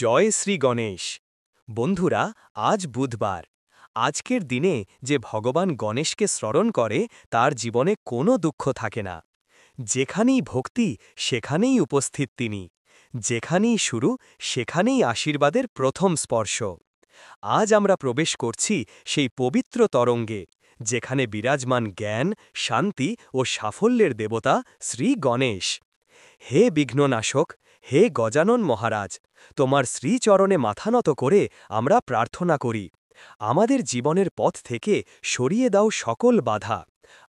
জয় শ্রী গণেশ। বন্ধুরা, আজ বুধবার। আজকের দিনে যে ভগবান গণেশকে স্মরণ করে তার জীবনে কোনো দুঃখ থাকে না। যেখানেই ভক্তি সেখানেই উপস্থিত তিনি, যেখানেই শুরু সেখানেই আশীর্বাদের প্রথম স্পর্শ। আজ আমরা প্রবেশ করছি সেই পবিত্র তরঙ্গে, যেখানে বিরাজমান জ্ঞান, শান্তি ও সাফল্যের দেবতা শ্রী গণেশ। হে বিঘ্ননাশক, হে গজানন মহারাজ, তোমার শ্রীচরণে মাথা নত করে আমরা প্রার্থনা করি। আমাদের জীবনের পথ থেকে সরিয়ে দাও সকল বাধা,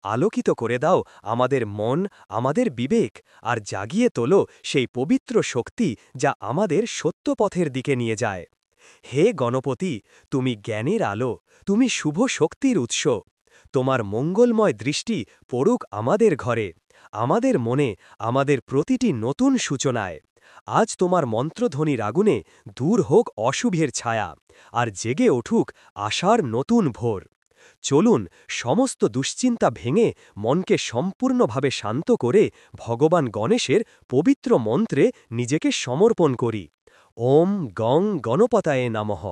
আলোকিত করে দাও আমাদের মন, আমাদের বিবেক, আর জাগিয়ে তোলো সেই পবিত্র শক্তি যা আমাদের সত্য পথের দিকে নিয়ে যায়। হে গণপতি, তুমি জ্ঞানের আলো, তুমি শুভ শক্তির উৎস। তোমার মঙ্গলময় দৃষ্টি পড়ুক আমাদের ঘরে, আমাদের মনে, আমাদের প্রতিটি নতুন সূচনায়। আজ তোমার মন্ত্রধ্বনির আগুনে দূর হোক অশুভের ছায়া, আর জেগে উঠুক আশার নতুন ভোর। চলুন সমস্ত দুশ্চিন্তা ভেঙে মনকে সম্পূর্ণভাবে শান্ত করে ভগবান গণেশের পবিত্র মন্ত্রে নিজেকে সমর্পণ করি। ওম গং গণপতায়ে নমঃ।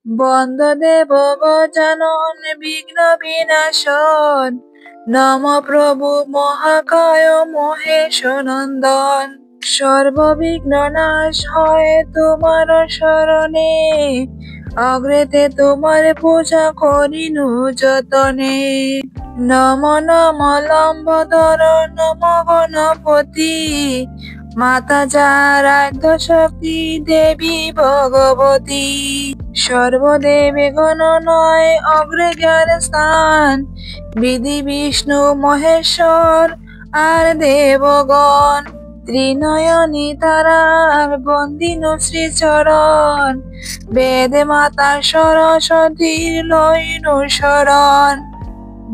বন্দদেব গজানন বিঘ্ন বিনাশন, নম প্রভু মহাকায় মহেশ নন্দন। সর্ববিঘ্ন নাশ হয় তোমার শরণে, অগ্রেতে তোমার পূজা করিনু যতনে। নম নম লম্বোদর নম গণপতি, মাতা যারাধ্য শক্তি দেবী ভগবতী। সর্বদেবে গণনয় অগ্রে জ্ঞান স্থান, বিধি বিষ্ণু মহেশ্বর আর দেবগণ। ত্রিনয়নী তারার বন্দিনু শ্রীচরণ, বেদে মাতা সরস্বতীর লইনু শরণ।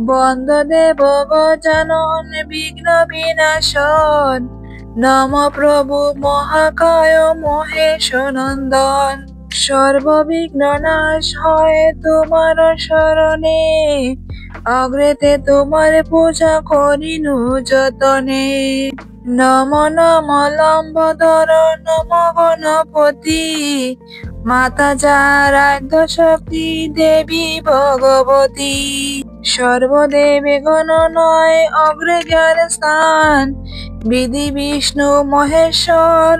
বন্দদেব গজানন বিঘ্ন বিনাশন, নম প্রভু মহাকায় মহেশ নন্দন। সর্ববিঘ্ন নাশ হয় তোমার শরণে, অগ্রেতে তোমার পূজা করিনু যতনে। নম নম লম্বোদর নম গণপতি, মাতা যারাধ্য শক্তি দেবী ভগবতী। সর্বদেবে গণনয় অগ্রে জ্ঞান স্থান, বিধি বিষ্ণু মহেশ্বর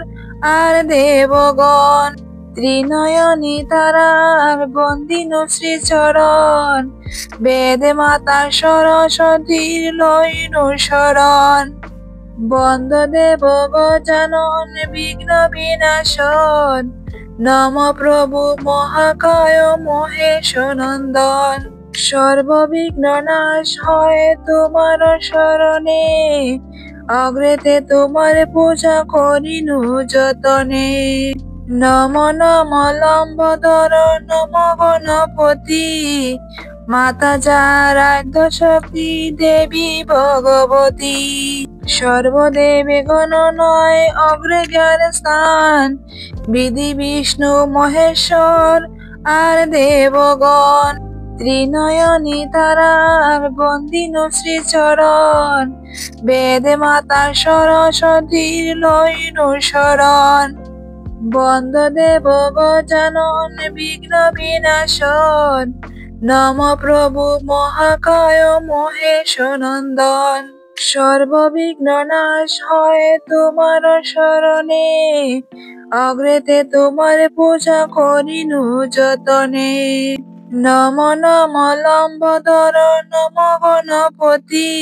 আর দেবগণ। ত্রিনয়নী তারার বন্দিনু শ্রীচরণ, বেদে মাতা সরস্বতীর লইনু শরণ। বন্দদেব গজানন বিঘ্ন বিনাশন, নম প্রভু মহাকায় মহেশ নন্দন। সর্ববিঘ্ন নাশ হয় তোমার শরণে, অগ্রেতে তোমার পূজা করিনু যতনে। নম নম লম্বোদর নম গণপতি, মাতা যারাধ্য শক্তি দেবী ভগবতী। সর্বদেবে গণনয় অগ্রে জ্ঞান স্থান, বিধি বিষ্ণু মহেশ্বর আর দেবগণ। ত্রিনয়নী তারার বন্দিনু শ্রীচরণ, বেদে মাতা সরস্বতীর লইনু শরণ। বন্দদেব গজানন বিঘ্ন বিনাশন, নম প্রভু মহাকায় মহেশ নন্দন। সর্ববিঘ্ন নাশ হয় তোমার শরণে, অগ্রেতে তোমার পূজা করিনু যতনে। নম নম লম্বোদর নম গণপতি,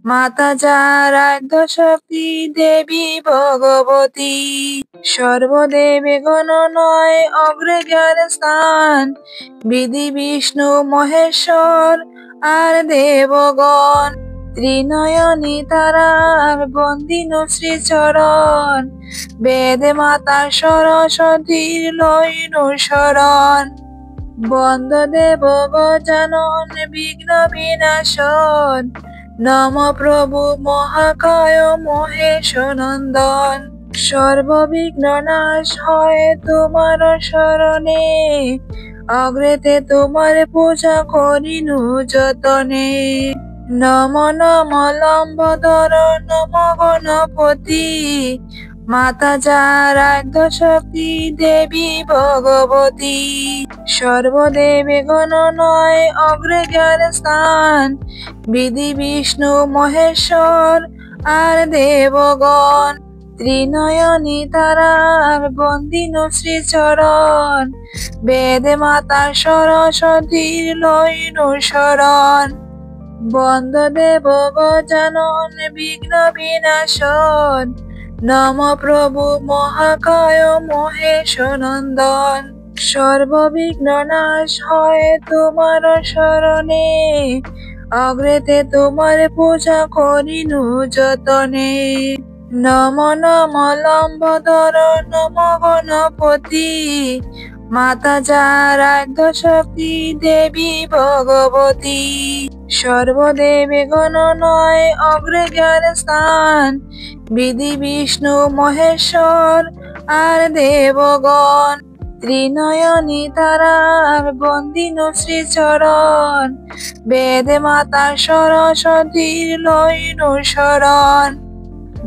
মাতা যারাধ্য শক্তি দেবী ভগবতী। সর্বদেবে গণনয় অগ্রে জ্ঞান স্থান, বিধি বিষ্ণু মহেশ্বর আর দেবগণ। ত্রিনয়নী তারার বন্দিনু শ্রীচরণ, বেদে মাতা সরস্বতীর লইনু শরণ। বন্দ দেব গজানন বিঘ্ন বিনাশন, নম প্রভু মহাকায় মহেশ নন্দন। সর্ববিঘ্ন নাশ হয় তোমার শরণে, অগ্রেতে তোমার পূজা করিনু যতনে। নম নম লম্বোদর নম গণপতি, মাতা যারাধ্য শক্তি দেবী ভগবতী। সর্বদেবে গণনয় অগ্রে জ্ঞান স্থান, বিধি বিষ্ণু মহেশ্বর আর দেবগণ। ত্রিনয়নী তারার বন্দিনু শ্রীচরণ, বেদে মাতা সরস্বতীর লইনু শরণ। বন্দ দেব গজানন বিঘ্ন বিনাশন, নম প্রভু মহাকায় মহেশ নন্দন। সর্ববিঘ্ন নাশ হয় তোমার শরণে, অগ্রেতে তোমার পূজা করিনু যতনে। নম নম লম্বোদর নম গণপতি, মাতা যারাধ্য শক্তি দেবী ভগবতী। সর্বদেবে গণনয় অগ্রে জ্ঞান স্থান, বিধি বিষ্ণু মহেশ্বর আর দেবগণ। ত্রিনয়নী তারার বন্দিনু শ্রীচরণ, বেদে মাতা সরস্বতীর লইনু শরণ।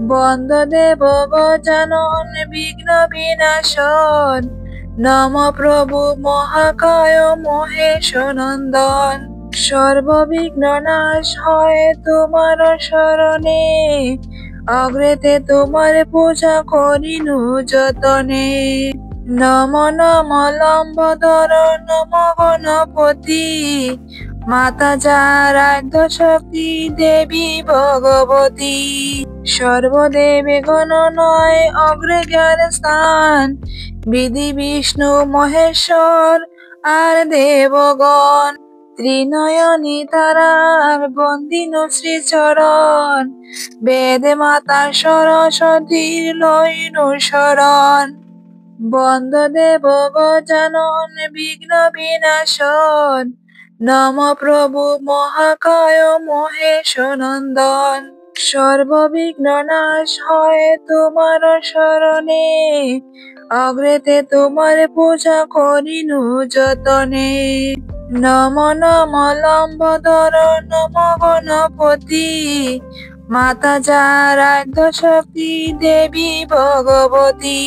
বন্দ দেব গজানন বিঘ্ন বিনাশন, নম প্রভু মহাকায় মহেশ নন্দন। সর্ববিঘ্ন নাশ হয় তোমার শরণে, অগ্রেতে তোমার পূজা করিনু যতনে। নম নম লম্বোদর নম গণপতি, মাতা যারাধ্য শক্তি দেবী ভগবতী। সর্বদেবে গণনয় অগ্রে জ্ঞান স্থান, বিধি বিষ্ণু মহেশ্বর আর দেবগণ। ত্রিনয়নী তারার বন্দিনু শ্রীচরণ, বেদে মাতা সরস্বতীর লইনু শরণ। বন্দ দেব গজানন বিঘ্ন বিনাশন, নম প্রভু মহাকায় মহেশ নন্দন। সর্ববিঘ্ন নাশ হয় তোমার শরণে, অগ্রেতে তোমার পূজা করিনু যতনে। নম নম লম্বোদর নম গণপতি, মাতা যারাধ্য শক্তি দেবী ভগবতী।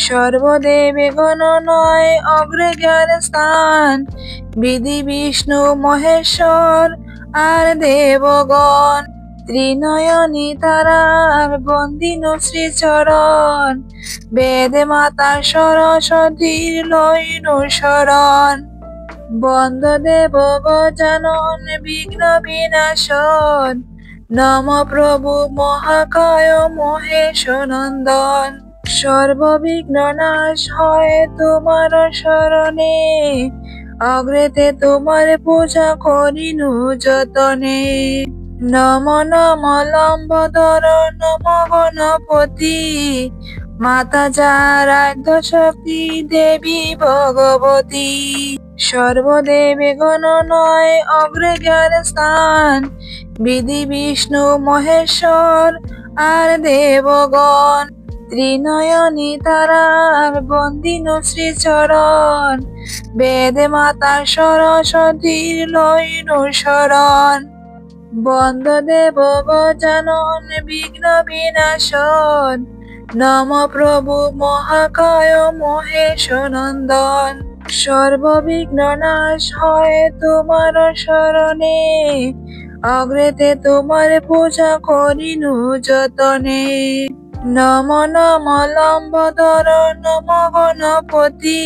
সর্বদেবে গণনয় অগ্রে জ্ঞান স্থান, বিধি বিষ্ণু মহেশ্বর আর দেবগণ। ত্রিনয়নী তারার বন্দিনু শ্রীচরণ, বেদে মাতা সরস্বতীর লইনু শরণ। বন্দ দেব গজানন বিঘ্ন বিনাশন, নম প্রভু মহাকায় মহেশ নন্দন। সর্ববিঘ্ন নাশ হয় তোমার শরণে, অগ্রেতে তোমার পূজা করিনু যতনে। নম নম লম্বোদর নম গণপতি, মাতা যারাধ্য শক্তি দেবী ভগবতী। সর্বদেবে গণনয় অগ্রে জ্ঞান স্থান, বিধি বিষ্ণু মহেশ্বর আর দেবগণ। ত্রিনয়নী তারার বন্দিনু শ্রীচরণ, বেদে মাতা সরস্বতীর লইনু শরণ। বন্দ দেব গজানন বিঘ্ন বিনাশন, নম প্রভু মহাকায় মহেশ নন্দন। সর্ববিঘ্ন নাশ হয় তোমার শরণে, অগ্রেতে তোমার পূজা করিনু যতনে। নম নম লম্বোদর নম গণপতি,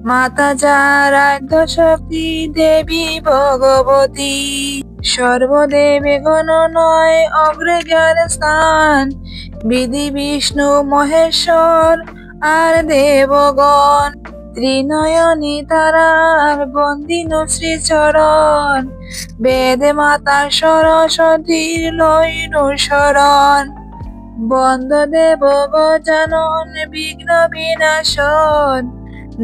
মাতা যারাধ্য শক্তি দেবী ভগবতী। সর্বদেবে গণনয় অগ্রে জ্ঞান স্থান, বিধি বিষ্ণু মহেশ্বর আর দেবগণ। ত্রিনয়নী তারার বন্দিনু শ্রীচরণ, বেদে মাতা সরস্বতীর লইনু শরণ। বন্দ দেব গজানন বিঘ্ন বিনাশন,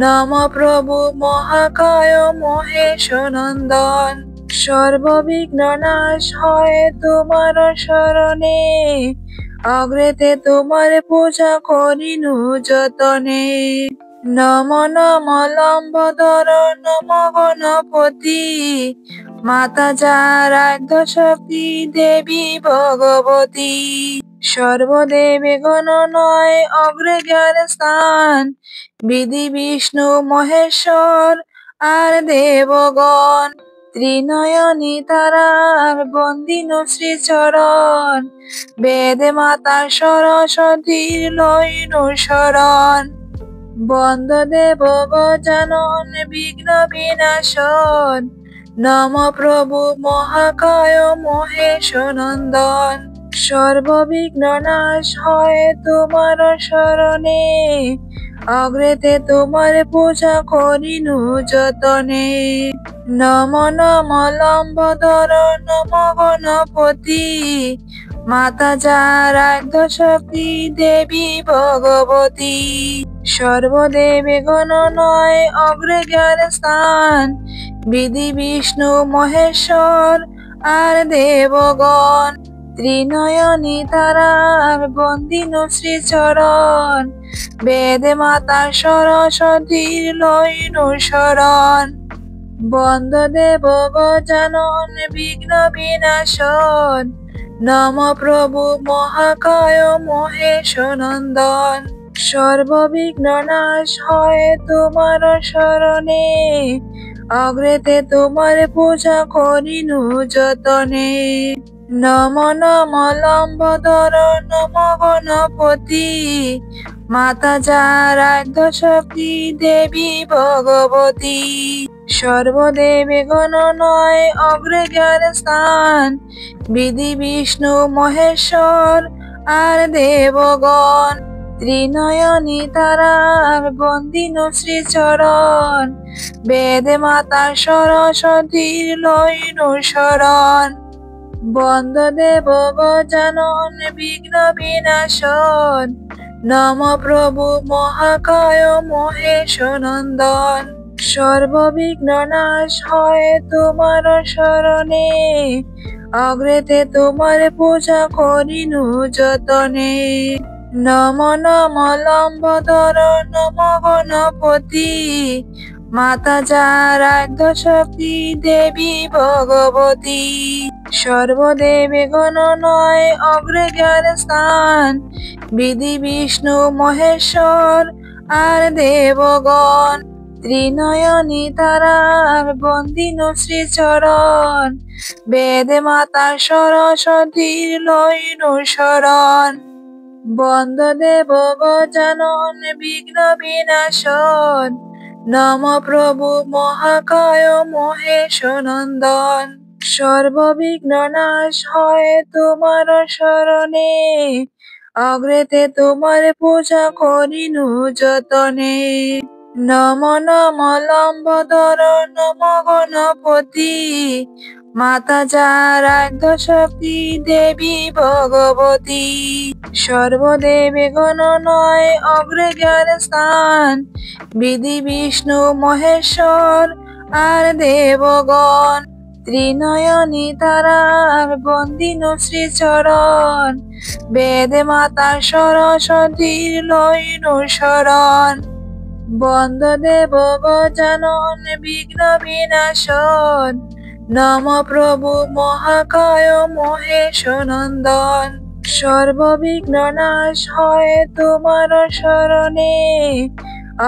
নম প্রভু মহাকায় মহেশ নন্দন। সর্ববিঘ্ন নাশ হয় তোমার শরণে, অগ্রেতে তোমার পূজা করিনু যতনে। নম নম লম্বোদর নম গণপতি, মাতা যারাধ্য শক্তি দেবী ভগবতী। সর্বদেবে গণনয় অগ্রে জ্ঞান স্থান, বিধি বিষ্ণু মহেশ্বর আর দেবগণ। ত্রিনয়নী তারার বন্দিনু শ্রীচরণ, বেদে মাতা সরস্বতীর লইনু শরণ। বন্দ দেব গজানন বিঘ্ন বিনাশন, নম প্রভু মহাকায় মহেশ নন্দন। সর্ববিঘ্ন নাশ হয় তোমার শরণে, অগ্রেতে তোমার পূজা করিনু যতনে। নম নম লম্বোদর নম গণপতি, মাতা যারাধ্য শক্তি দেবী ভগবতী। সর্বদেবে গণনয় অগ্রে জ্ঞান স্থান, বিধি বিষ্ণু মহেশ্বর আর দেবগণ। ত্রিনয়নী তারার বন্দিনু শ্রীচরণ, বেদে মাতা সরস্বতীর লইনু শরণ। বন্দ দেব গজানন বিঘ্ন বিনাশন, নম প্রভু মহাকায় মহেশ নন্দন। সর্ববিঘ্ন নাশ হয় তোমার শরণে, অগ্রেতে তোমার পূজা করিনু যতনে। নম নম লম্বোদর নম গণপতি, মাতা যারাধ্য শক্তি দেবী ভগবতী। সর্বদেবে গণনয় অগ্রে জ্ঞান স্থান, বিধি বিষ্ণু মহেশ্বর আর দেবগণ। ত্রিনয়নী তারার বন্দিনু শ্রীচরণ, বেদে মাতা সরস্বতীর লইনু শরণ। বন্দ দেব গজানন বিঘ্ন বিনাশন, নম প্রভু মহাকায় মহেশ নন্দন। সর্ববিঘ্ন নাশ হয় তোমার শরণে, অগ্রেতে তোমার পূজা করিনু যতনে। নম নম লম্বোদর নম গণপতি, মাতা যারাধ্য শক্তি দেবী ভগবতী। সর্বদেবে গণনয় অগ্রে জ্ঞান স্থান, বিধি বিষ্ণু মহেশ্বর আর দেবগণ। ত্রিনয়নী তারার বন্দিনু শ্রীচরণ, বেদে মাতা সরস্বতীর লইনু শরণ। বন্দ দেব গজানন বিঘ্ন বিনাশন, নম প্রভু মহাকায় মহেশ নন্দন। সর্ববিঘ্ন নাশ হয় তোমার শরণে, অগ্রেতে তোমার পূজা করিনু যতনে। নম নম লম্বোদর নম গণপতি, মাতা যারাধ্য শক্তি দেবী ভগবতী। সর্বদেবে গণনয় অগ্রে জ্ঞান স্থান, বিধি বিষ্ণু মহেশ্বর আর দেবগণ। ত্রিনয়নী তারার বন্দিনু শ্রীচরণ, বেদে মাতা সরস্বতীর লইনু শরণ। বন্দ দেব গজানন বিঘ্ন বিনাশন, নম প্রভু মহাকায় মহেশ নন্দন। সর্ববিঘ্ন নাশ হয় তোমার শরণে,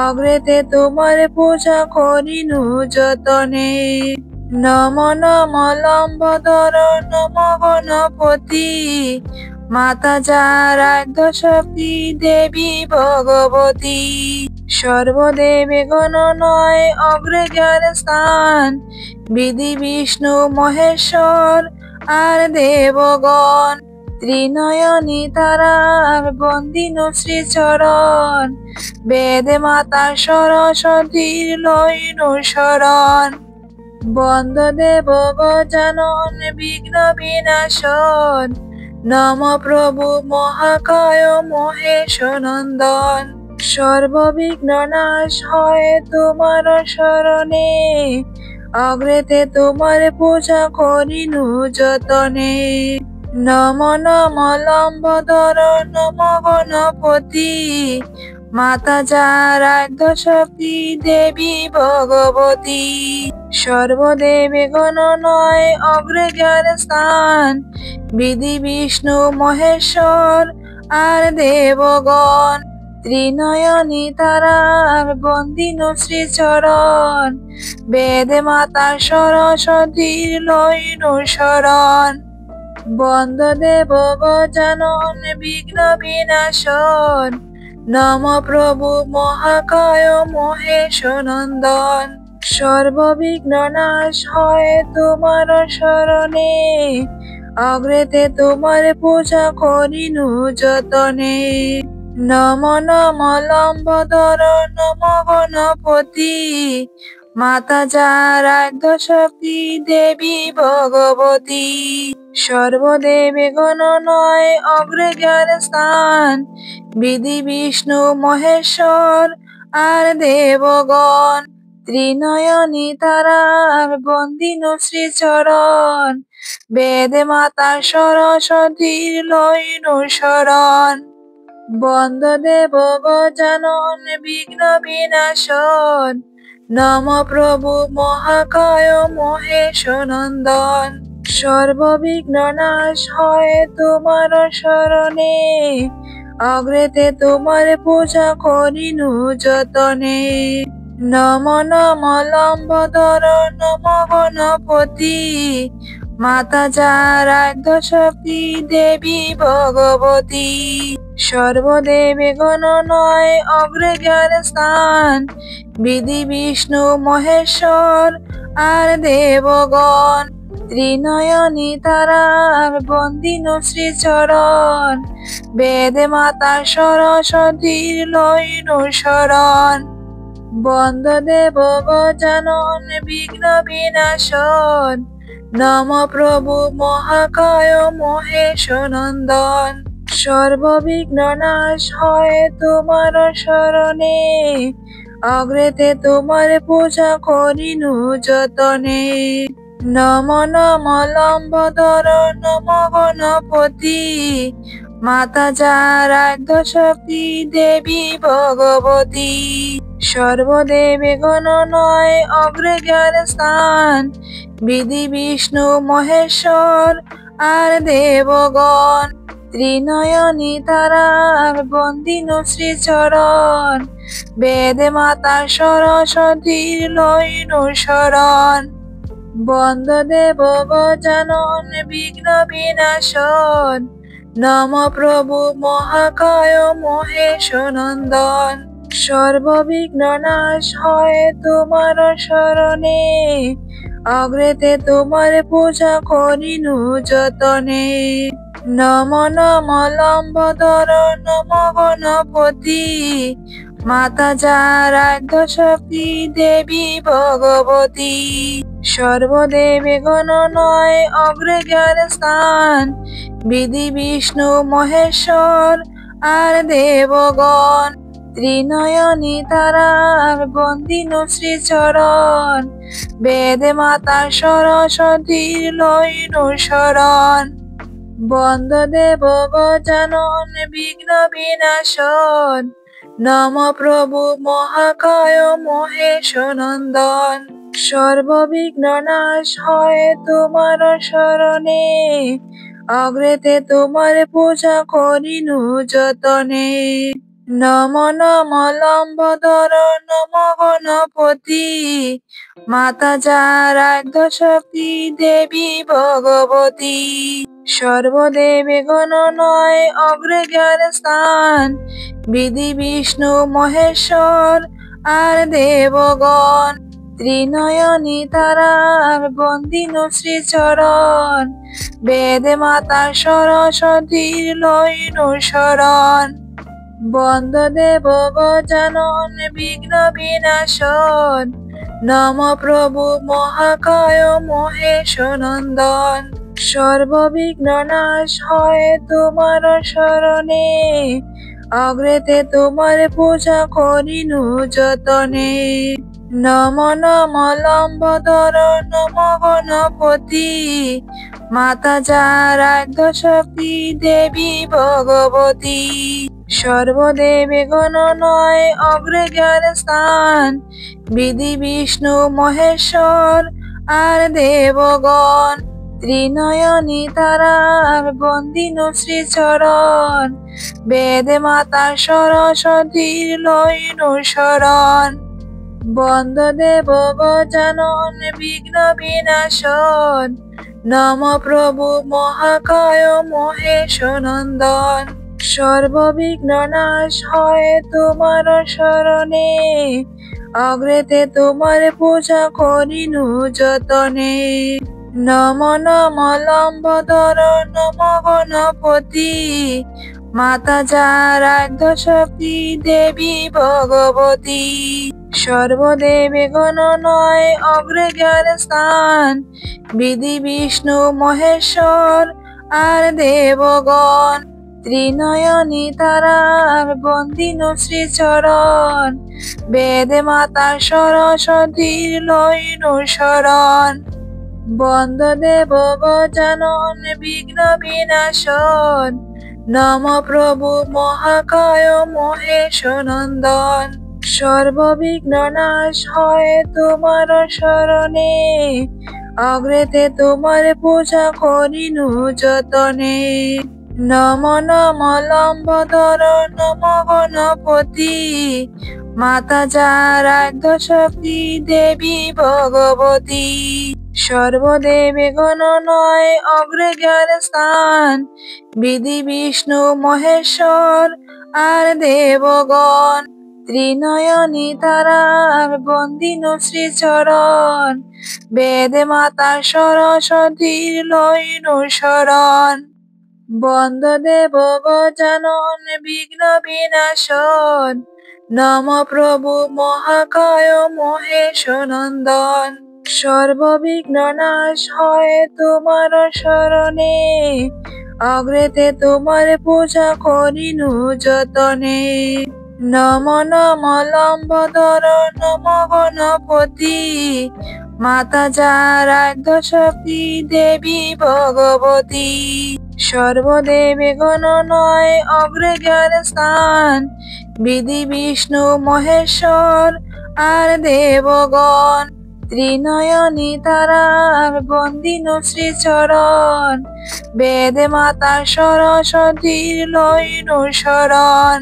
অগ্রেতে তোমার পূজা করিনু যতনে। নম নম লম্বোদর নম গণপতি, মাতা যারাধ্য শক্তি দেবী ভগবতী। সর্বদেবে গণনয় অগ্রে জ্ঞান স্থান, বিধি বিষ্ণু মহেশ্বর আর দেবগণ। ত্রিনয়নী তারার বন্দিনু শ্রীচরণ, বেদে মাতা সরস্বতীর লইনু শরণ। বন্দ দেব গজানন বিঘ্ন বিনাশন, নম প্রভু মহাকায় মহেশ নন্দন। সর্ববিঘ্ন নাশ হয় তোমার শরণে, অগ্রেতে তোমার পূজা করিনু যতনে। নম নম লম্বোদর নম গণপতি, মাতা যারাধ্য শক্তি দেবী ভগবতী। সর্বদেবে গণনয় অগ্রে যার স্থান, বিধি বিষ্ণু মহেশ্বর আর দেবগণ। ত্রিনয়নী তারার বন্দিনু শ্রীচরণ, বেদে মাতা সরস্বতীর লইনু শরণ। বন্দ দেব গজানন বিঘ্ন বিনাশন, নম প্রভু মহাকায় মহেশ নন্দন। সর্ববিঘ্ন নাশ হয় তোমার শরণে, অগ্রেতে তোমার পূজা করিনু যতনে। নম নম লম্বোদর নম গণপতি, মাতা যারাধ্য শক্তি দেবী ভগবতী। সর্বদেবে গণনয় অগ্রে যার স্থান, বিধি বিষ্ণু মহেশ্বর আর দেবগণ। ত্রিনয়নী তারার বন্দিনু শ্রীচরণ, বেদে মাতা সরস্বতীর লইনু শরণ। বন্দ দেব গজানন বিঘ্ন বিনাশন, নম প্রভু মহাকায় মহেশ নন্দন। সর্ববিঘ্ন নাশ হয় তোমার শরণে, অগ্রেতে তোমার পূজা করিনু যতনে। নম নম লম্বোদর নম গণপতি, মাতা যারাধ্য শক্তি দেবী ভগবতী। সর্বদেবে গণনয় অগ্রে যার স্থান, বিধি বিষ্ণু মহেশ্বর আর দেবগণ। ত্রিনয়নী তারার বন্দিনু শ্রীচরণ, বেদে মাতা সরস্বতীর লইনু শরণ। বন্দ দেব গজানন বিঘ্ন বিনাশন, নম প্রভু মহাকায় মহেশ নন্দন। সর্ববিঘ্ন নাশ হয় তোমার শরণে, অগ্রেতে তোমার পূজা করিনু যতনে। নম নম লম্বোদর নম গণপতি, মাতা যারাধ্য শক্তি দেবী ভগবতী। সর্বদেবে গণনয় অগ্রে যার স্থান, বিধি বিষ্ণু মহেশ্বর আর দেবগণ। ত্রিনয়নী তারার বন্দিনু শ্রীচরণ, বেদে মাতা সরস্বতীর লইনু শরণ। বন্দ দেব গজানন বিঘ্ন বিনাশন, নম প্রভু মহাকায় মহেশ নন্দন। সর্ববিঘ্ন নাশ হয় তোমার শরণে, অগ্রেতে তোমার পূজা করিনু যতনে। নম নম লম্বোদর নম গণপতি, মাতা যারাধ্য শক্তি দেবী ভগবতী। সর্বদেবে গণনয় অগ্রে যার স্থান, বিধি বিষ্ণু মহেশ্বর আর দেবগণ। ত্রিনয়নী তারার বন্দিনু শ্রীচরণ, বেদে মাতা সরস্বতীর লইনু শরণ। বন্দ দেব গজানন বিঘ্ন বিনাশন, নম প্রভু মহাকায় মহেশ নন্দন। সর্ববিঘ্ন নাশ হয় তোমার শরণে, অগ্রেতে তোমার পূজা করিনু যতনে। নম নম লম্বোদর নম গণপতি, মাতা যারাধ্য শক্তি দেবী ভগবতী। সর্বদেবে গণনয় অগ্রে যার স্থান, বিধি বিষ্ণু মহেশ্বর আর দেবগণ। ত্রিনয়নী তারার বন্দিনু শ্রীচরণ, বেদে মাতা সরস্বতীর লইনু শরণ। বন্দ দেব গজানন বিঘ্ন বিনাশন, নম প্রভু মহাকায় মহেশ নন্দন। সর্ববিঘ্ন নাশ হয় তোমার শরণে, অগ্রেতে তোমার পূজা করিনু যতনে। নম নম লম্বোদর নম গণপতি, মাতা যারাধ্য শক্তি দেবী ভগবতী। সর্বদেবে গণনয় অগ্রে জ্ঞান স্থান, বিধি বিষ্ণু মহেশ্বর আর দেবগণ। ত্রিনয়নী তারার বন্দিনু শ্রীচরণ, বেদে মাতা সরস্বতীর লইনু শরণ। বন্দ দেব গজানন বিঘ্ন বিনাশন, নম প্রভু মহাকায় মহেশ নন্দন। সর্ববিঘ্ন নাশ হয় তোমার শরণে, অগ্রেতে তোমার পূজা করিনু যতনে। নম নম লম্বোদর নম গণপতি, মাতা যারাধ্য শক্তি দেবী ভগবতী। সর্বদেবে গণনয় অগ্রে জ্ঞান স্থান, বিধি বিষ্ণু মহেশ্বর আর দেবগণ। ত্রিনয়নী তারার বন্দিনু শ্রীচরণ, বেদে মাতা সরস্বতীর লইনু শরণ। বন্দ দেব গজানন বিঘ্ন বিনাশন, নম প্রভু মহাকায় মহেশ নন্দন। সর্ববিঘ্ন নাশ হয় তোমার শরণে, অগ্রেতে তোমার পূজা করিনু যতনে। নম নম লম্বোদর নম গণপতি, মাতা যারাধ্য শক্তি দেবী ভগবতী। সর্বদেবে গণনয় অগ্রে জ্ঞান স্থান, বিধি বিষ্ণু মহেশ্বর আর দেবগণ। ত্রিনয়নী তারার বন্দিনু শ্রীচরণ, বেদে মাতা সরস্বতীর লইনু শরণ। বন্দ দেব গজানন বিঘ্ন বিনাশন, নম প্রভু মহাকায় মহেশ নন্দন। সর্ববিঘ্ন নাশ হয় তোমার শরণে, অগ্রেতে তোমার পূজা করিনু যতনে। নম নম লম্বোদর নম গণপতি, মাতা যারাধ্য শক্তি দেবী ভগবতী। সর্বদেবে গণনয় অগ্রে জ্ঞান স্থান, বিধি বিষ্ণু মহেশ্বর আর দেবগণ। ত্রিনয়নী তারার বন্দিনু শ্রীচরণ, বেদে মাতা সরস্বতীর লইনু শরণ।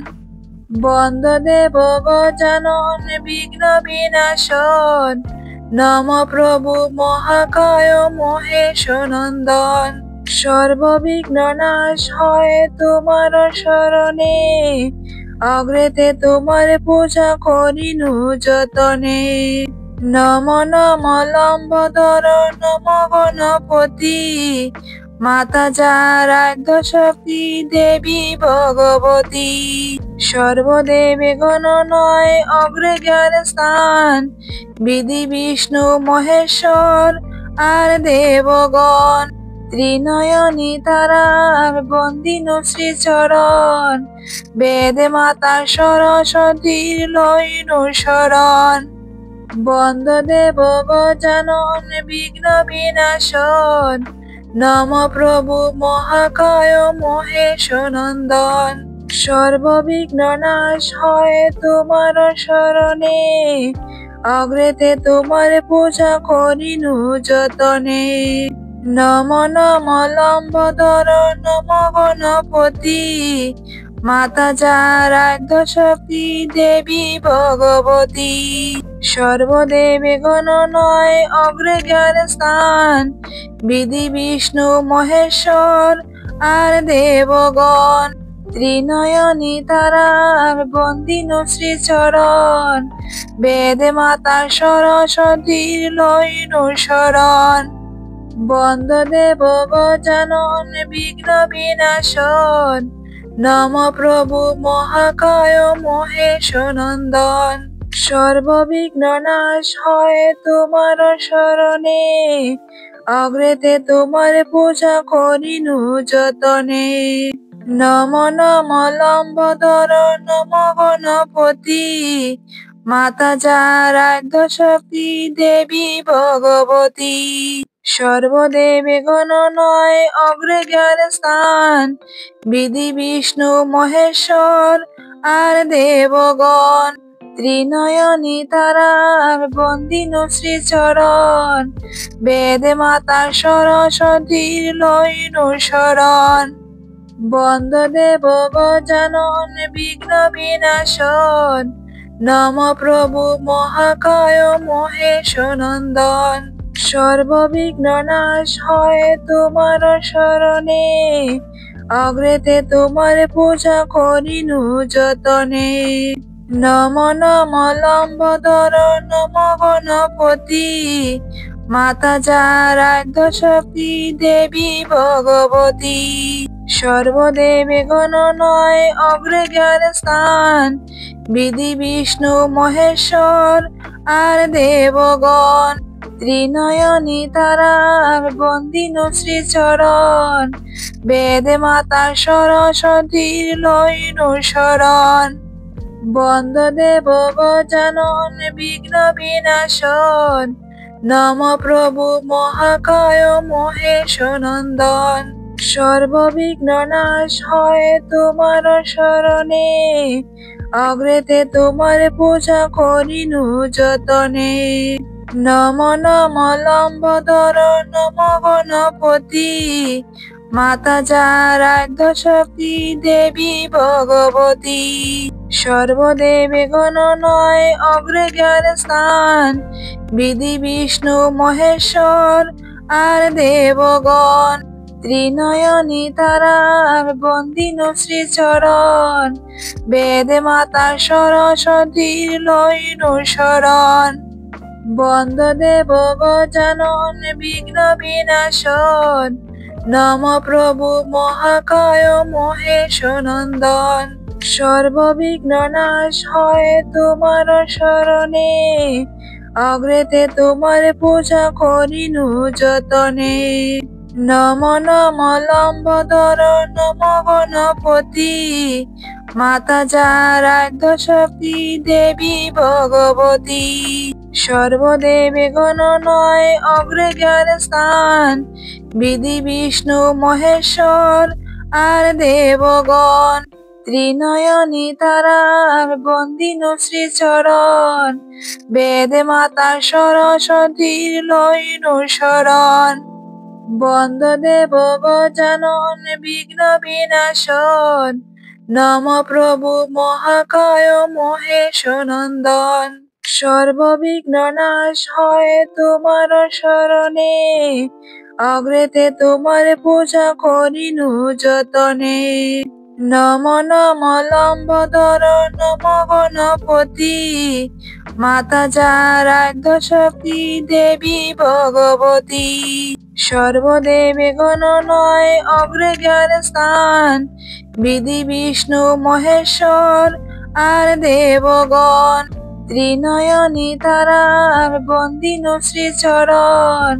বন্দ দেব গজানন বিঘ্ন বিনাশন, নম প্রভু মহাকায় মহেশ নন্দন। সর্ববিঘ্ন নাশ হয় তোমার শরণে, অগ্রেতে তোমার পূজা করিনু যতনে। নম নম লম্বোদর নম গণপতি, মাতা যারাধ্য শক্তি দেবী ভগবতী। সর্বদেবে গণনয় অগ্রে জ্ঞান স্থান, বিধি বিষ্ণু মহেশ্বর আর দেবগণ। ত্রিনয়নী তারার বন্দিনু শ্রীচরণ, বেদে মাতা সরস্বতীর লইনু শরণ। বন্দ দেব গজানন বিঘ্ন বিনাশন, নম প্রভু মহাকায় মহেশ নন্দন। সর্ববিঘ্ন নাশ হয় তোমার শরণে, অগ্রেতে তোমার পূজা করিনু যতনে। নম নম লম্বোদর নম গণপতি, মাতা যারাধ্য শক্তি দেবী ভগবতী। সর্বদেবে গণনয় অগ্রে জ্ঞান স্থান, বিধি বিষ্ণু মহেশ্বর আর দেবগণ। ত্রিনয়নী তারার বন্দিনু শ্রীচরণ, বেদে মাতা সরস্বতীর লইনু শরণ। বন্দ দেব গজানন বিঘ্ন বিনাশন, নম প্রভু মহাকায় মহেশ নন্দন। সর্ববিঘ্ন নাশ হয় তোমার শরণে, অগ্রেতে তোমার পূজা করিনু যতনে। নম নম লম্বোদর নম গণপতি, মাতা যারাধ্য শক্তি দেবী ভগবতী। সর্বদেবে গণনয় অগ্রে জ্ঞান স্থান, বিধি বিষ্ণু মহেশ্বর আর দেবগণ। ত্রিনয়নী তারার বন্দিনু শ্রীচরণ, বেদে মাতা সরস্বতীর লইনু শরণ। বন্দ দেব গজানন বিঘ্ন বিনাশন, নম প্রভু মহাকায় মহেশ নন্দন। সর্ববিঘ্ন নাশ হয় তোমার শরণে, অগ্রেতে তোমার পূজা করিনু যতনে। নম নম লম্বোদর নম গণপতি, মাতা যারাধ্য শক্তি দেবী ভগবতী। সর্বদেবে গণনয় অগ্রে জ্ঞান স্থান, বিধি বিষ্ণু মহেশ্বর আর দেবগণ। ত্রিনয়নী তারার বন্দিনু শ্রীচরণ, বেদে মাতা সরস্বতীর লইনু শরণ। বন্দ দেব গজানন বিঘ্ন বিনাশন, নম প্রভু মহাকায় মহেশ নন্দন। সর্ববিঘ্ন নাশ হয় তোমার শরণে, অগ্রেতে তোমার পূজা করিনু যতনে। নম নম লম্বোদর নম গণপতি, মাতা যারাধ্য শক্তি দেবী ভগবতী। সর্বদেবে গণনয় অগ্রে জ্ঞান স্থান, বিধি বিষ্ণু মহেশ্বর আর দেবগণ। ত্রিনয়নী তারার বন্দিনু শ্রীচরণ, বেদে মাতা সরস্বতীর লইনু শরণ। বন্দ দেব গজানন বিঘ্ন বিনাশন, নম প্রভু মহাকায় মহেশ নন্দন। সর্ববিঘ্ন নাশ হয় তোমার শরণে, অগ্রেতে তোমার পূজা করিনু যতনে। নম নম লম্বোদর নম গণপতি, মাতা যারাধ্য শক্তি দেবী ভগবতী। সর্বদেবে গণনয় অগ্রে জ্ঞান স্থান, বিধি বিষ্ণু মহেশ্বর আর দেবগণ। ত্রিনয়নী তারার বন্দিনু শ্রীচরণ, বেদে মাতা সরস্বতীর লইনু শরণ। বন্দ দেব গজানন বিঘ্ন বিনাশন, নম প্রভু মহাকায় মহেশ নন্দন। সর্ববিঘ্ন নাশ হয় তোমার শরণে, অগ্রেতে তোমার পূজা করিনু যতনে। নম নম লম্বোদর নম গণপতি, মাতা যারাধ্য শক্তি দেবী ভগবতী। সর্বদেবে গণনয় অগ্রে জ্ঞান স্থান, বিধি বিষ্ণু মহেশ্বর আর দেবগণ। ত্রিনয়নী তারার বন্দিনু শ্রীচরণ,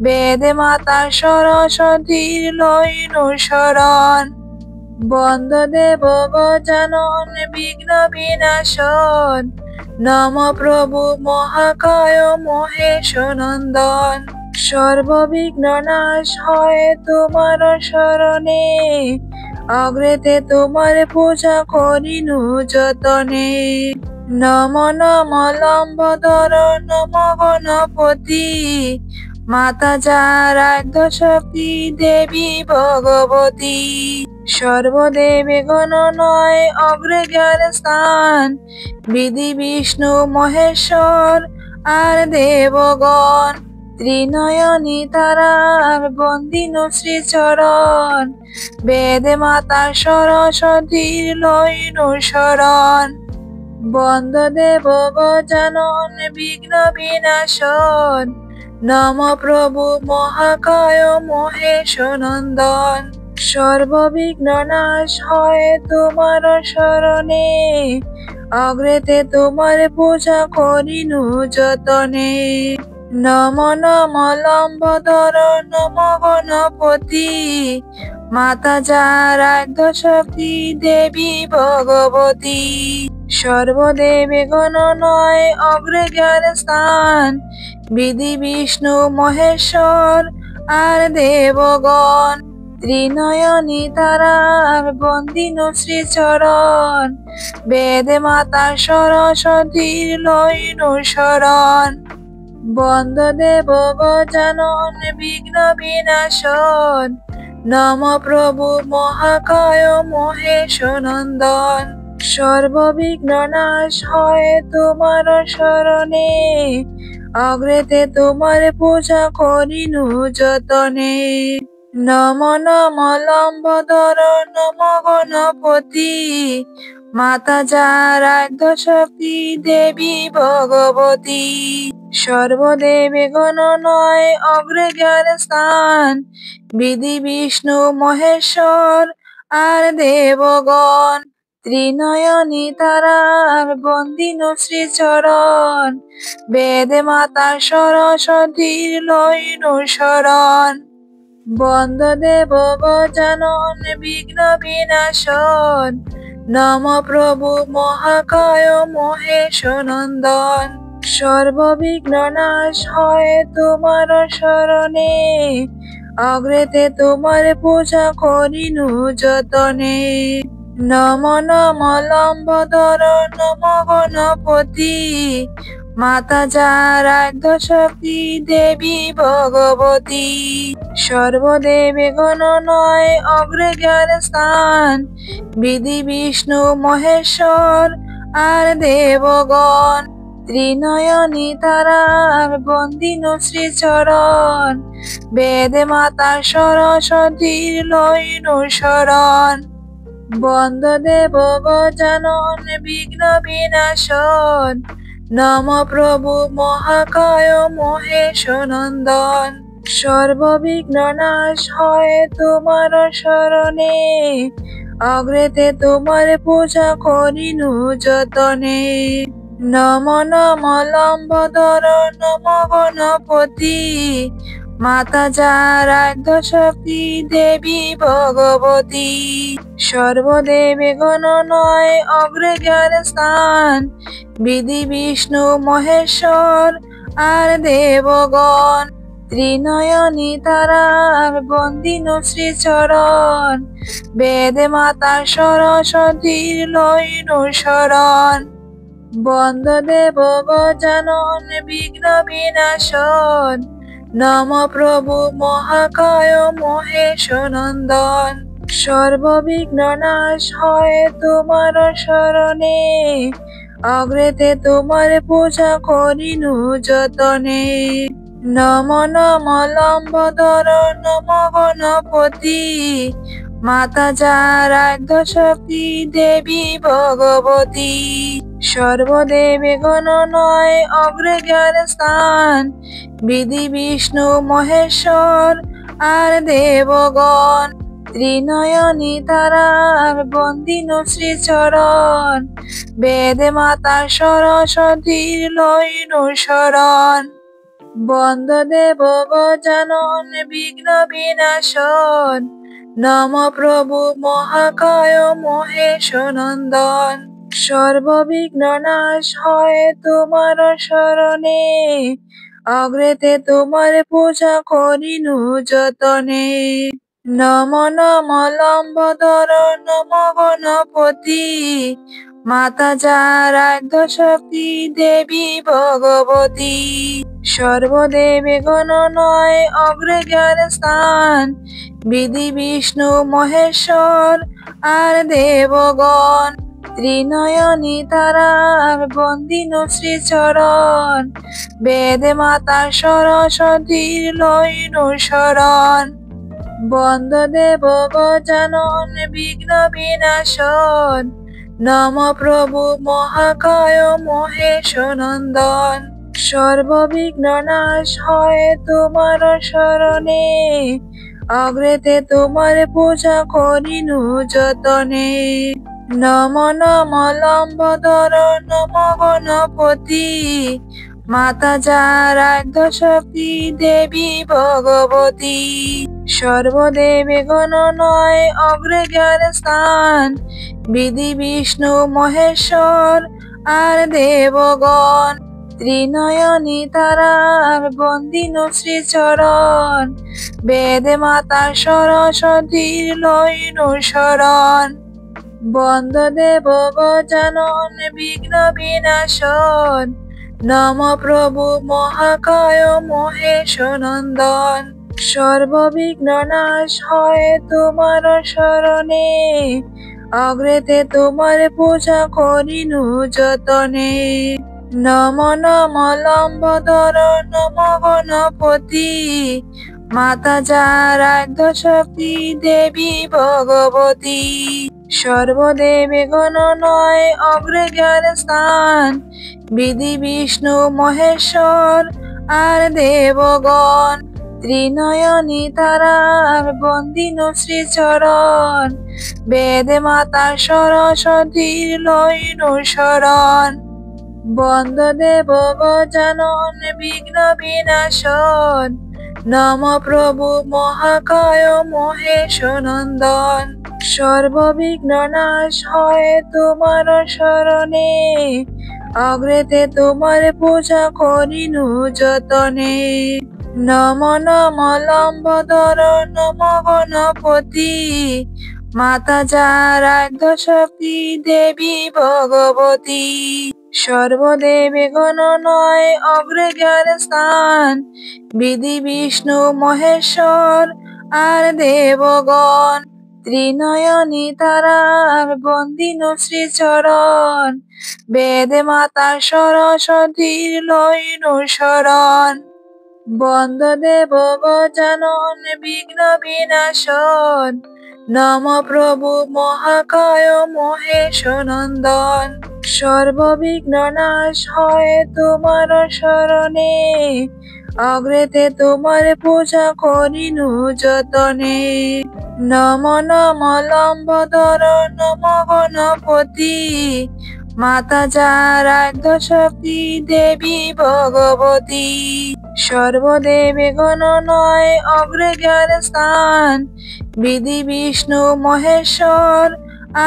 বেদে মাতা সরস্বতীর লইনু শরণ। বন্দ দেব গজানন বিঘ্ন বিনাশন, নম প্রভু মহাকায় মহেশ নন্দন। সর্ববিঘ্ন নাশ হয় তোমার শরণে, অগ্রেতে তোমার পূজা করিনু যতনে। নম নম লম্বোদর নম গণপতি, মাতা যারাধ্য শক্তি দেবী ভগবতী। সর্বদেবে গণনয় অগ্রে জ্ঞান স্থান, বিধি বিষ্ণু মহেশ্বর আর দেবগণ। ত্রিনয়নী তারার বন্দিনু শ্রীচরণ, বেদে মাতা সরস্বতীর লইনু শরণ। বন্দ দেব গজানন বিঘ্ন বিনাশন, নম প্রভু মহাকায় মহেশ নন্দন। সর্ববিঘ্ন নাশ হয় তোমার শরণে, অগ্রেতে তোমার পূজা করিনু যতনে। নম নম লম্বোদর নম গণপতি, মাতা যারাধ্য শক্তি দেবী ভগবতী। সর্বদেবে গণনয় অগ্রে জ্ঞান স্থান, বিধি বিষ্ণু মহেশ্বর আর দেবগণ। ত্রিনয়নী তারার বন্দিনু শ্রীচরণ, বেদে মাতা সরস্বতীর লইনু শরণ। বন্দ দেব গজানন বিঘ্ন বিনাশন, নম প্রভু মহাকায় মহেশ নন্দন। সর্ববিঘ্ন নাশ হয় তোমার শরণে, অগ্রেতে তোমার পূজা করিনু যতনে। নম নম লম্বোদর নম গণপতি, মাতা যারাধ্য শক্তি দেবী ভগবতী। সর্বদেবে গণনয় অগ্রে জ্ঞান স্থান, বিধি বিষ্ণু মহেশ্বর আর দেবগণ। ত্রিনয়নী তারার বন্দিনু শ্রীচরণ, বেদে মাতা সরস্বতীর লইনু শরণ। বন্দ দেব গজানন বিঘ্ন বিনাশন, নম প্রভু মহাকায় মহেশ নন্দন। সর্ববিঘ্ন নাশ হয় তোমার শরণে, অগ্রেতে তোমার পূজা করিনু যতনে। নম নম লম্বোদর নম গণপতি, মাতা যারাধ্য শক্তি দেবী ভগবতী। সর্বদেবে গণনয় অগ্রে জ্ঞান স্থান, বিধি বিষ্ণু মহেশ্বর আর দেবগণ। ত্রিনয়নী তারার বন্দিনু শ্রীচরণ, বেদে মাতা সরস্বতীর লইনু শরণ। বন্দ দেব গজানন বিঘ্ন বিনাশন, নম প্রভু মহাকায় মহেশ নন্দন। সর্ববিঘ্ন নাশ হয় তোমার শরণে, অগ্রেতে তোমার পূজা করিনু যতনে। নম নম লম্বোদর নম গণপতি, মাতা যারাধ্য শক্তি দেবী ভগবতী। সর্বদেবে গণনয় অগ্রে জ্ঞান স্থান, বিধি বিষ্ণু মহেশ্বর আর দেবগণ। ত্রিনয়নী তারার বন্দিনু শ্রীচরণ, বেদে মাতা সরস্বতীর লইনু শরণ। বন্দ দেব গজানন বিঘ্ন বিনাশন, নম প্রভু মহাকায় মহেশ নন্দন। সর্ববিঘ্ন নাশ হয় তোমার শরণে, অগ্রেতে তোমার পূজা করিনু যতনে। নম নম লম্বোদর নম গণপতি, মাতা যারাধ্য শক্তি দেবী ভগবতী। সর্বদেবে গণনয় অগ্রে জ্ঞান স্থান, বিধি বিষ্ণু মহেশ্বর আর দেবগণ। ত্রিনয়নী তারার বন্দিনু শ্রীচরণ, বেদে মাতা সরস্বতীর লইনু শরণ। বন্দ দেব গজানন বিঘ্ন বিনাশন, নম প্রভু মহাকায় মহেশ নন্দন। সর্ববিঘ্ন নাশ হয় তোমার শরণে, অগ্রেতে তোমার পূজা করিনু যতনে। নম নম লম্বোদর নম গণপতি, মাতা যারাধ্য শক্তি দেবী ভগবতী। সর্বদেবে গণনয় অগ্রে জ্ঞান স্থান, বিধি বিষ্ণু মহেশ্বর আর দেবগণ। ত্রিনয়নী তারার বন্দিন শ্রীচরণ, বেদে মাতা সরস্বতীর লইন শরণ। বন্দ দেব গজানন বিঘ্ন বিনাশন, নম প্রভু মহাকায় মহেশ নন্দন। সর্ববিঘ্ন নাশ হয় তোমার শরণে, অগ্রেতে তোমার পূজা করিনু যতনে। নম নম লম্বোদর নম গণপতি, মাতা যারাধ্য শক্তি দেবী ভগবতী। সর্বদেবে গণনয় অগ্রে যার স্থান, বিধি বিষ্ণু মহেশ্বর আর দেবগণ। ত্রিনয়নী তারার বন্দিন শ্রীচরণ, বেদে মাতা সরস্বতীর লইন শরণ। বন্দ দেব গজানন বিঘ্ন বিনাশন, নম প্রভু মহাকায় মহেশ নন্দন। সর্ববিঘ্ন নাশ হয় তোমার শরণে, অগ্রেতে তোমার পূজা করিনু যতনে। নম নম লম্বোদর নম গণপতি, মাতা যারাধ্য শক্তি দেবী ভগবতী। সর্বদেবে গণনয় অগ্রে যার স্থান, বিধি বিষ্ণু মহেশ্বর আর দেবগণ। ত্রিনয়নী তারার বন্দিন শ্রীচরণ, বেদে মাতা সরস্বতীর লইন শরণ। বন্দ দেব গজানন বিঘ্ন বিনাশন, নম প্রভু মহাকায় মহেশ নন্দন। সর্ববিঘ্ন নাশ হয় তোমার শরণে, অগ্রেতে তোমার পূজা করিনু যতনে। নম নম লম্বোদর নম গণপতি, মাতা যারাধ্য শক্তি দেবী ভগবতী। সর্বদেবে গণনয় অগ্রে যার স্থান, বিধি বিষ্ণু মহেশ্বর আর দেবগণ। ত্রিনয়নী তারার বন্দিন শ্রীচরণ, বেদে মাতা সরস্বতীর লইন শরণ। বন্দ দেব গজানন বিঘ্ন বিনাশন, নম প্রভু মহাকায় মহেশ নন্দন। সর্ববিঘ্ন নাশ হয় তোমার শরণে, অগ্রেতে তোমার পূজা করিনু যতনে। নম নম লম্বোদর নম গণপতি, মাতা যারাধ্য শক্তি দেবী ভগবতী। সর্বদেবে গণনয় অগ্রে যার স্থান, বিধি বিষ্ণু মহেশ্বর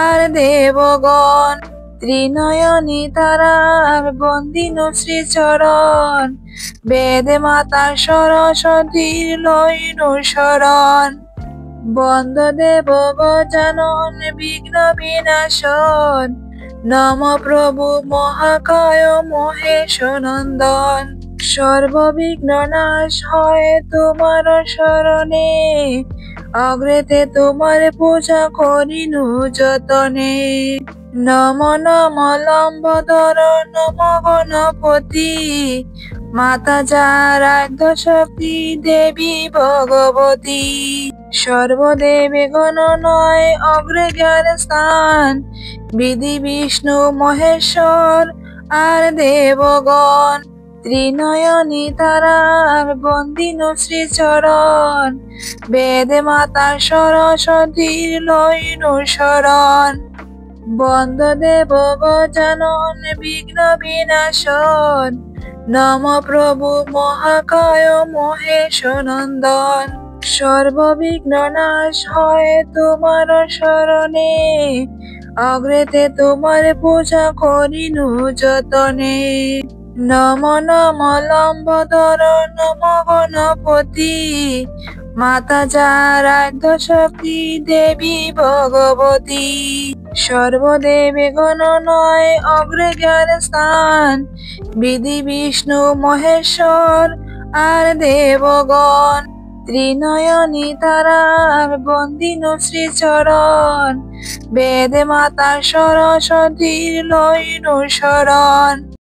আর দেবগণ। ত্রিনয়নী তারার বন্দিন শ্রীচরণ, বেদে মাতা সরস্বতীর লইন শরণ। বন্দ দেব গজানন বিঘ্ন বিনাশন, নম প্রভু মহাকায় মহেশ নন্দন। সর্ববিঘ্ন নাশ হয় তোমার শরণে, অগ্রেতে তোমার পূজা করিনু যতনে। নম নম লম্বোদর নম গণপতি, মাতা যারাধ্য শক্তি দেবী ভগবতী। সর্বদেবে গণনয় অগ্রে যার স্থান, বিধি বিষ্ণু মহেশ্বর আর দেবগণ। ত্রিনয়নী তারার বন্দিন শ্রীচরণ, বেদে মাতা সরস্বতীর লইন শরণ। বন্দ দেব গজানন বিঘ্ন বিনাশন, নম প্রভু মহাকায় মহেশ নন্দন। সর্ববিঘ্ন নাশ হয় তোমার শরণে, অগ্রেতে তোমার পূজা করিনু যতনে। নম নম লম্বোদর নম গণপতি, মাতা যারাধ্য শক্তি দেবী ভগবতী। সর্বদেবে গণনয় অগ্রে যার স্থান, বিধি বিষ্ণু মহেশ্বর আর দেবগণ। ত্রিনয়নী তারার বন্দিন শ্রীচরণ, বেদে মাতা সরস্বতীর লইনু শরণ।